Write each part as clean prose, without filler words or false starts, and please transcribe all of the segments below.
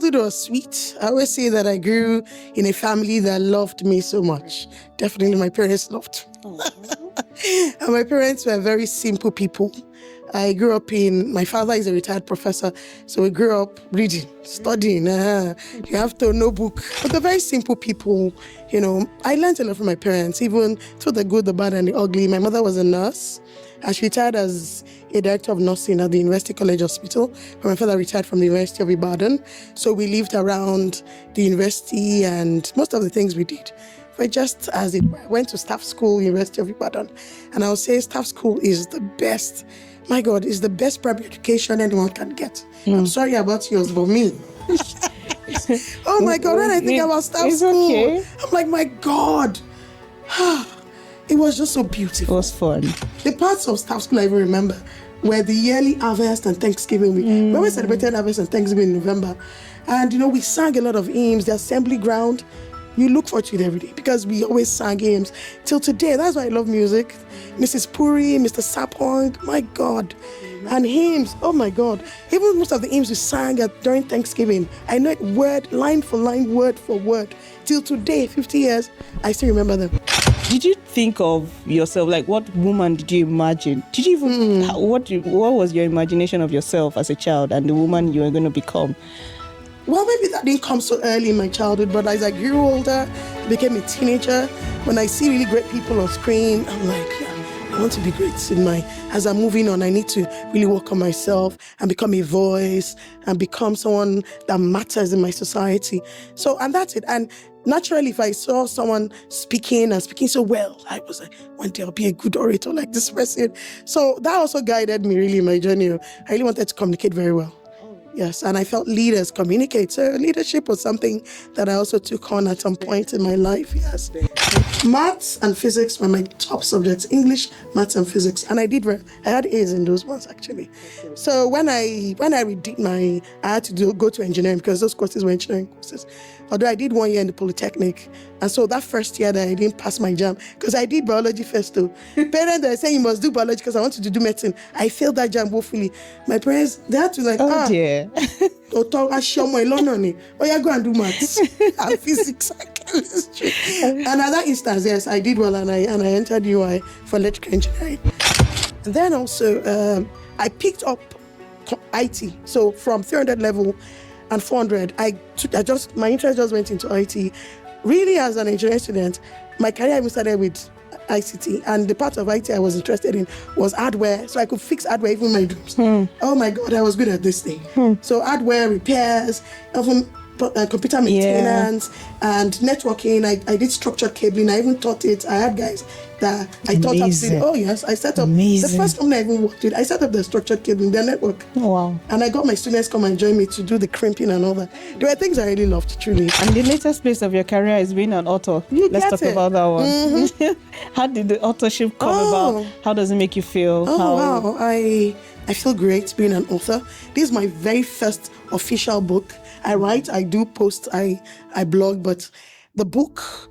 childhood was sweet. I always say that I grew in a family that loved me so much. Definitely my parents loved. And my parents were very simple people. I grew up my father is a retired professor, so we grew up reading, studying. You have to know book. But they're very simple people, I learned a lot from my parents, even through the good, the bad, and the ugly. My mother was a nurse. She retired as a director of nursing at the University College Hospital. My father retired from the University of Ibadan. So we lived around the university and most of the things we did. But just as it went to staff school, University of Ibadan. And I would say staff school is the best, my God, is the best primary education anyone can get. I'm sorry about yours, but me. Oh my God, when I think about staff school, okay. I'm like, my God. It was just so beautiful. It was fun. The parts of staff school I even remember were the yearly harvest and Thanksgiving week. We always celebrated harvest and Thanksgiving in November. And, we sang a lot of hymns. The assembly ground, you look forward to it every day because we always sang hymns. Till today, that's why I love music. Mrs. Puri, Mr. Sapong, my God. And hymns, oh my God. Even most of the hymns we sang during Thanksgiving, I know it line for line, word for word. Till today, 50 years, I still remember them. Did you think of yourself, like what woman did you imagine? Did you even, what was your imagination of yourself as a child and the woman you were going to become? Well, maybe that didn't come so early in my childhood, but as I grew older, became a teenager, when I see really great people on screen, I'm like, I want to be great as I'm moving on, I need to really work on myself and become a voice and become someone that matters in my society. So, and that's it. And naturally, if I saw someone speaking so well, I was like, one day I'll be a good orator like this person. So that also guided me really in my journey. I really wanted to communicate very well. Yes, and I felt leaders communicate. So leadership was something that I also took on at some point in my life, yes. Maths and physics were my top subjects, English, maths and physics. And I had A's in those ones actually. So when I redid I had to go to engineering because those courses were engineering courses. Although I did 1 year in the Polytechnic. And so that first year that I didn't pass my JAM, because I did biology first too. Parents are saying you must do biology because I wanted to do medicine. I failed that JAM woefully. My parents, they had to dear. Oh yeah, go and do maths and physics and chemistry. And at that instance, yes, I did well and I entered UI for electrical engineering. And then also, I picked up IT. So from 300 level and 400, my interest just went into IT. Really, as an engineering student, my career even started with ICT, and the part of IT I was interested in was hardware, so I could fix hardware even in my dreams. Oh my God, I was good at this thing. So hardware repairs, even computer maintenance and networking. I did structured cabling. I even taught it. I had guys that I taught how to do it. Oh yes, I set up the first company I even worked with. I set up the structured cabling, their network. Oh, wow. And I got my students come and join me to do the crimping and all that. There were things I really loved, truly. And the latest place of your career is being an author. Let's talk about that one. How did the authorship come about? How does it make you feel? Wow. I feel great being an author. This is my very first official book. I write, I do post, I blog, but the book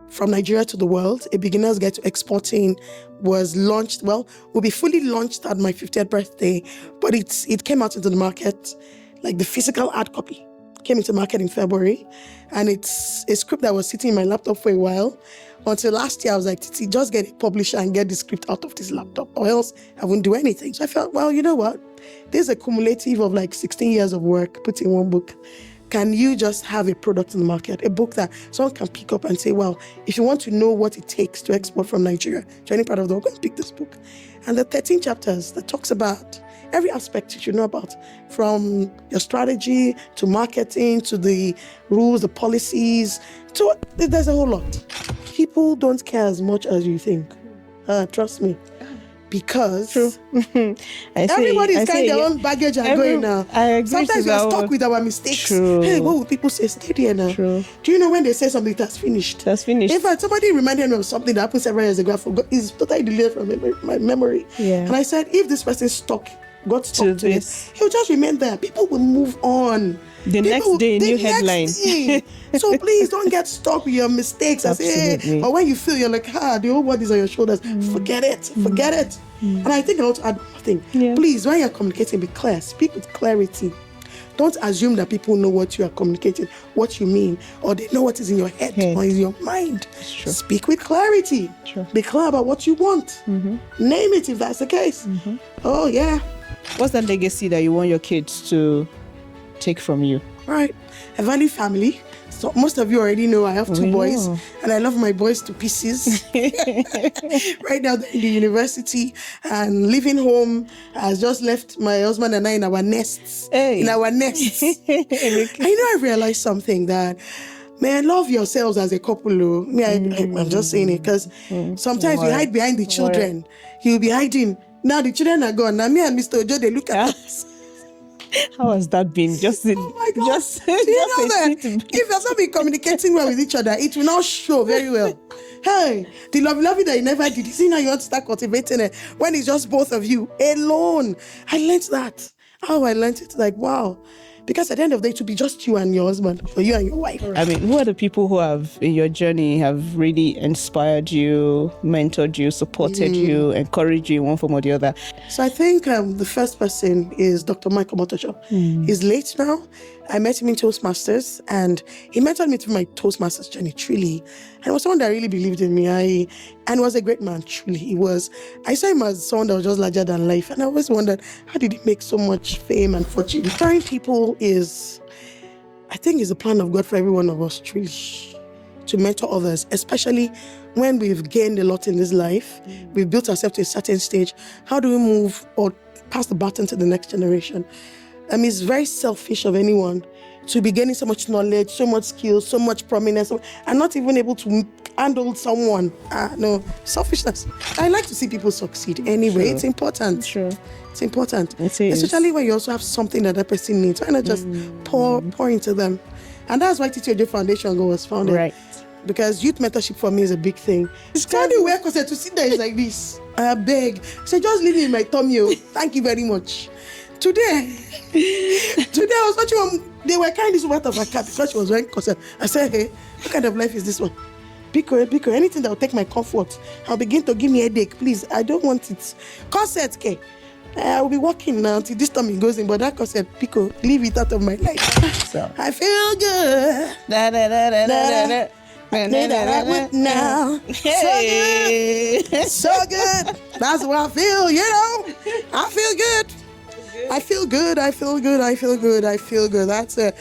From Nigeria to the World, A Beginner's Guide to Exporting, was launched, will be fully launched at my 50th birthday, but it came out into the market, like the physical hard copy came into market in February, and it's a script that was sitting in my laptop for a while. Until last year, I was like, Titi, just get a publisher and get the script out of this laptop, or else I wouldn't do anything. So I felt, well, you know what? There's a cumulative of like 16 years of work put in one book. Can you just have a product in the market, a book that someone can pick up and say, well, if you want to know what it takes to export from Nigeria to any part of the world, go and pick this book. And the 13 chapters that talks about every aspect you should know about, from your strategy to marketing to the rules, the policies, there's a whole lot. People don't care as much as you think. Trust me. Because everybody's carrying their own baggage and going now. I agree. Sometimes we are stuck with our mistakes. True. Hey, what will people say? Stay there now. True. Do you know when they say something that's finished? That's finished. In fact, somebody reminded me of something that happened several years ago. I forgot. It's totally deleted from my memory. Yeah. And I said, if this person got stuck to it, he'll just remain there. People will move on. The next day, new headline. So please don't get stuck with your mistakes. Or when you feel you're like, the whole world is on your shoulders. Forget it. And I think I want to add one thing. Yeah. Please, when you're communicating, be clear. Speak with clarity. Don't assume that people know what you are communicating, what you mean, or they know what is in your head or in your mind. True. Speak with clarity. True. Be clear about what you want. Name it if that's the case. Oh, yeah. What's that legacy that you want your kids to take from you? Right. I value family. So most of you already know I have two boys, and I love my boys to pieces. Right now they're in the university and living home. Has just left my husband and I in our nests. In our nests. I realized something that, man, love yourselves as a couple. I'm just saying it because sometimes we hide behind the children. You'll be hiding. Now the children are gone. Now me and Mr. Ojo, they look at us. How has that been? Just oh my God. Do you know that if you're not be communicating well with each other, it will not show very well. Hey, the lovey that you never did, you see now you want to start cultivating it when it's just both of you alone. I learned that. Oh, I learned it like, wow. Because at the end of the day, it will be just you and your husband, or you and your wife. I mean, who are the people who have, in your journey, have really inspired you, mentored you, supported you, encouraged you in one form or the other? So I think the first person is Dr. Michael Motocho. He's late now. I met him in Toastmasters, and he mentored me through my Toastmasters journey, truly. And was someone that really believed in me. And was a great man, truly. He was. I saw him as someone that was just larger than life. And I always wondered, how did he make so much fame and fortune? Mentoring people I think is a plan of God for every one of us, truly. To mentor others, especially when we've gained a lot in this life. We've built ourselves to a certain stage. How do we move or pass the baton to the next generation? It's very selfish of anyone to be gaining so much knowledge, so much skill, so much prominence, and not even able to handle someone. No, selfishness. I like to see people succeed anyway. Sure. It's important. Sure. It's important. It is. Especially when you also have something that person needs. Why not just pour into them? And that's why Titi Ojo Foundation was founded. Right. Because youth mentorship for me is a big thing. It's kind of weird because to sit there is like this. I beg. So just leave me in my tummy. Thank you very much. Today I was watching they were carrying this out of her car because she was wearing corset. I said, hey, what kind of life is this one? Pico, anything that will take my comfort, I'll begin to give me a headache, please. I don't want it. Corset, okay. I will be walking now until this time it goes in, but that corset, Pico, leave it out of my life. So I feel good. Now. Hey. So good. That's what I feel, I feel good. I feel good. That's it.